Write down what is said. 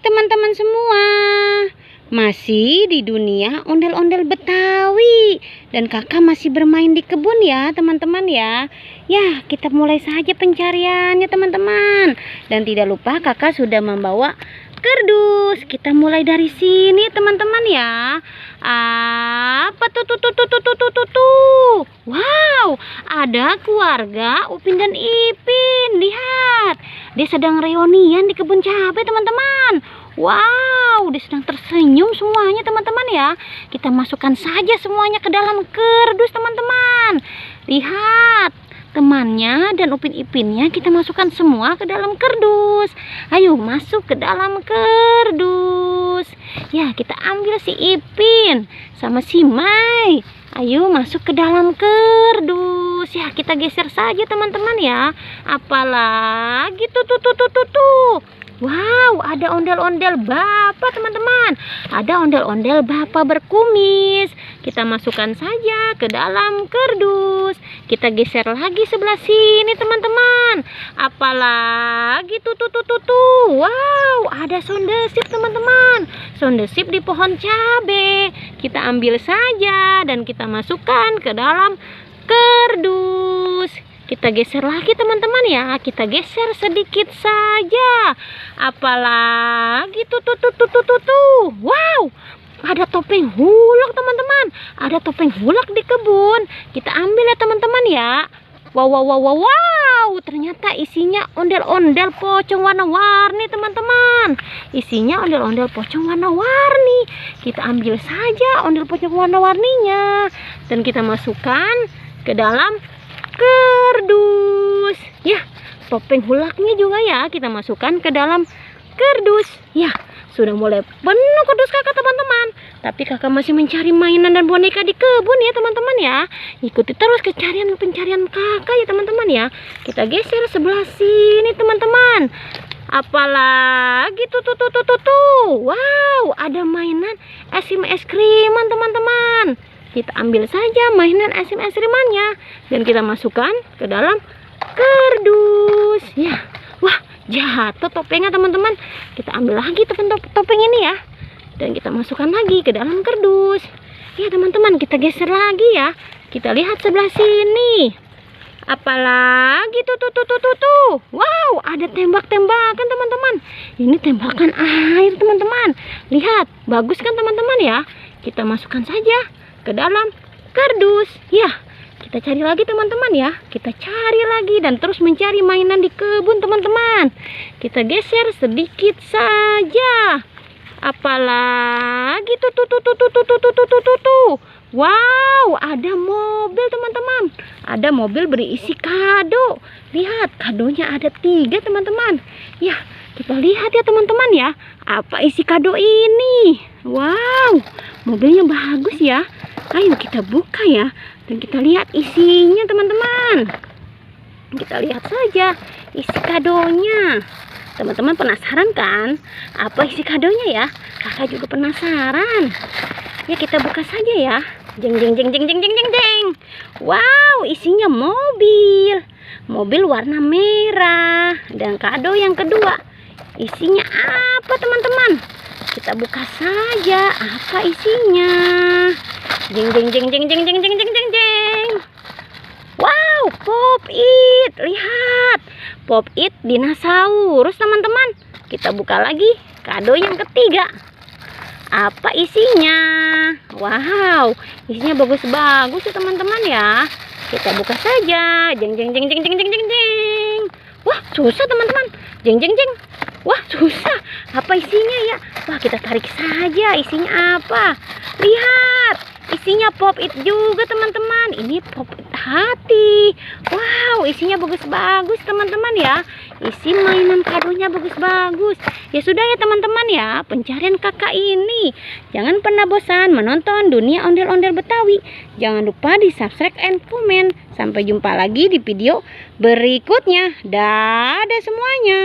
teman-teman semua, masih di dunia ondel-ondel Betawi dan kakak masih bermain di kebun ya teman-teman ya. Ya, kita mulai saja pencariannya teman-teman. Dan tidak lupa kakak sudah membawa kardus. Kita mulai dari sini teman-teman ya. Apa tuh? Wow, ada keluarga Upin dan Ipin. Lihat, dia sedang reunian di kebun cabai teman-teman. Wow, dia sedang tersenyum semuanya teman-teman ya. Kita masukkan saja semuanya ke dalam kardus teman-teman. Lihat, temannya dan Upin Ipinnya kita masukkan semua ke dalam kardus. Ayo masuk ke dalam kardus. Ya, kita ambil si Ipin sama si Mai. Ayo masuk ke dalam kardus. Ya, kita geser saja teman-teman ya. Apalagi tuh. Wow, ada ondel-ondel Bapak teman-teman. Ada ondel-ondel Bapak berkumis. Kita masukkan saja ke dalam kardus. Kita geser lagi sebelah sini teman-teman. Apalagi tuh. Wow, ada sondesip teman-teman. Sondesip di pohon cabe. Kita ambil saja dan kita masukkan ke dalam kardus. Kita geser lagi teman-teman ya. Kita geser sedikit saja. Apalagi tuh. Wow, ada topeng hulak teman-teman. Ada topeng hulak di kebun. Kita ambil ya teman-teman ya. Wow, ternyata isinya ondel-ondel pocong warna-warni teman-teman. Isinya ondel-ondel pocong warna-warni. Kita ambil saja ondel pocong warna-warninya dan kita masukkan ke dalam kardus. Ya, topeng hulaknya juga ya kita masukkan ke dalam kardus. Ya, sudah mulai penuh kardus kakak teman-teman. Tapi kakak masih mencari mainan dan boneka di kebun ya teman-teman ya. Ikuti terus pencarian kakak ya teman-teman ya. Kita geser sebelah sini teman-teman. Apalagi tuh. Wow, ada mainan es kriman teman-teman. Kita ambil saja mainan es krimannya dan kita masukkan ke dalam kardus. Ya, wah, jatuh topengnya teman-teman. Kita ambil lagi topeng ini ya dan kita masukkan lagi ke dalam kardus. Ya teman-teman, kita geser lagi ya. Kita lihat sebelah sini. Apalagi tuh. Wow, ada tembak-tembakan teman-teman. Ini tembakan air teman-teman. Lihat, bagus kan teman-teman ya. Kita masukkan saja ke dalam kardus. Ya, kita cari lagi teman-teman ya. Kita cari lagi dan terus mencari mainan di kebun teman-teman. Kita geser sedikit saja. Apalagi tuh. Wow, ada mobil teman-teman. Ada mobil berisi kado. Lihat, kadonya ada 3 teman-teman. Ya, kita lihat ya teman-teman ya. Apa isi kado ini? Wow, mobilnya bagus ya. Ayo kita buka ya dan kita lihat isinya teman-teman. Kita lihat saja isi kadonya. Teman-teman penasaran kan apa isi kadonya ya? Kakak juga penasaran. Ya, kita buka saja ya. Jeng. Wow, isinya mobil. Mobil warna merah. Dan kado yang kedua, isinya apa teman-teman? Kita buka saja apa isinya. Jeng. Wow, Pop It. Lihat, Pop It dinosaurus teman-teman. Kita buka lagi kado yang ketiga. Apa isinya? Wow, isinya bagus-bagus ya teman-teman ya. Kita buka saja. Jeng. Wah, susah teman-teman. Jeng. Wah, susah. Apa isinya ya? Wah, kita tarik saja isinya apa. Lihat, isinya Pop It juga teman-teman. Ini Pop It hati. Wow, isinya bagus-bagus teman-teman ya. Isi mainan kadonya bagus-bagus. Ya sudah ya teman-teman ya, pencarian kakak ini. Jangan pernah bosan menonton dunia ondel-ondel Betawi. Jangan lupa di subscribe and comment. Sampai jumpa lagi di video berikutnya. Dadah semuanya.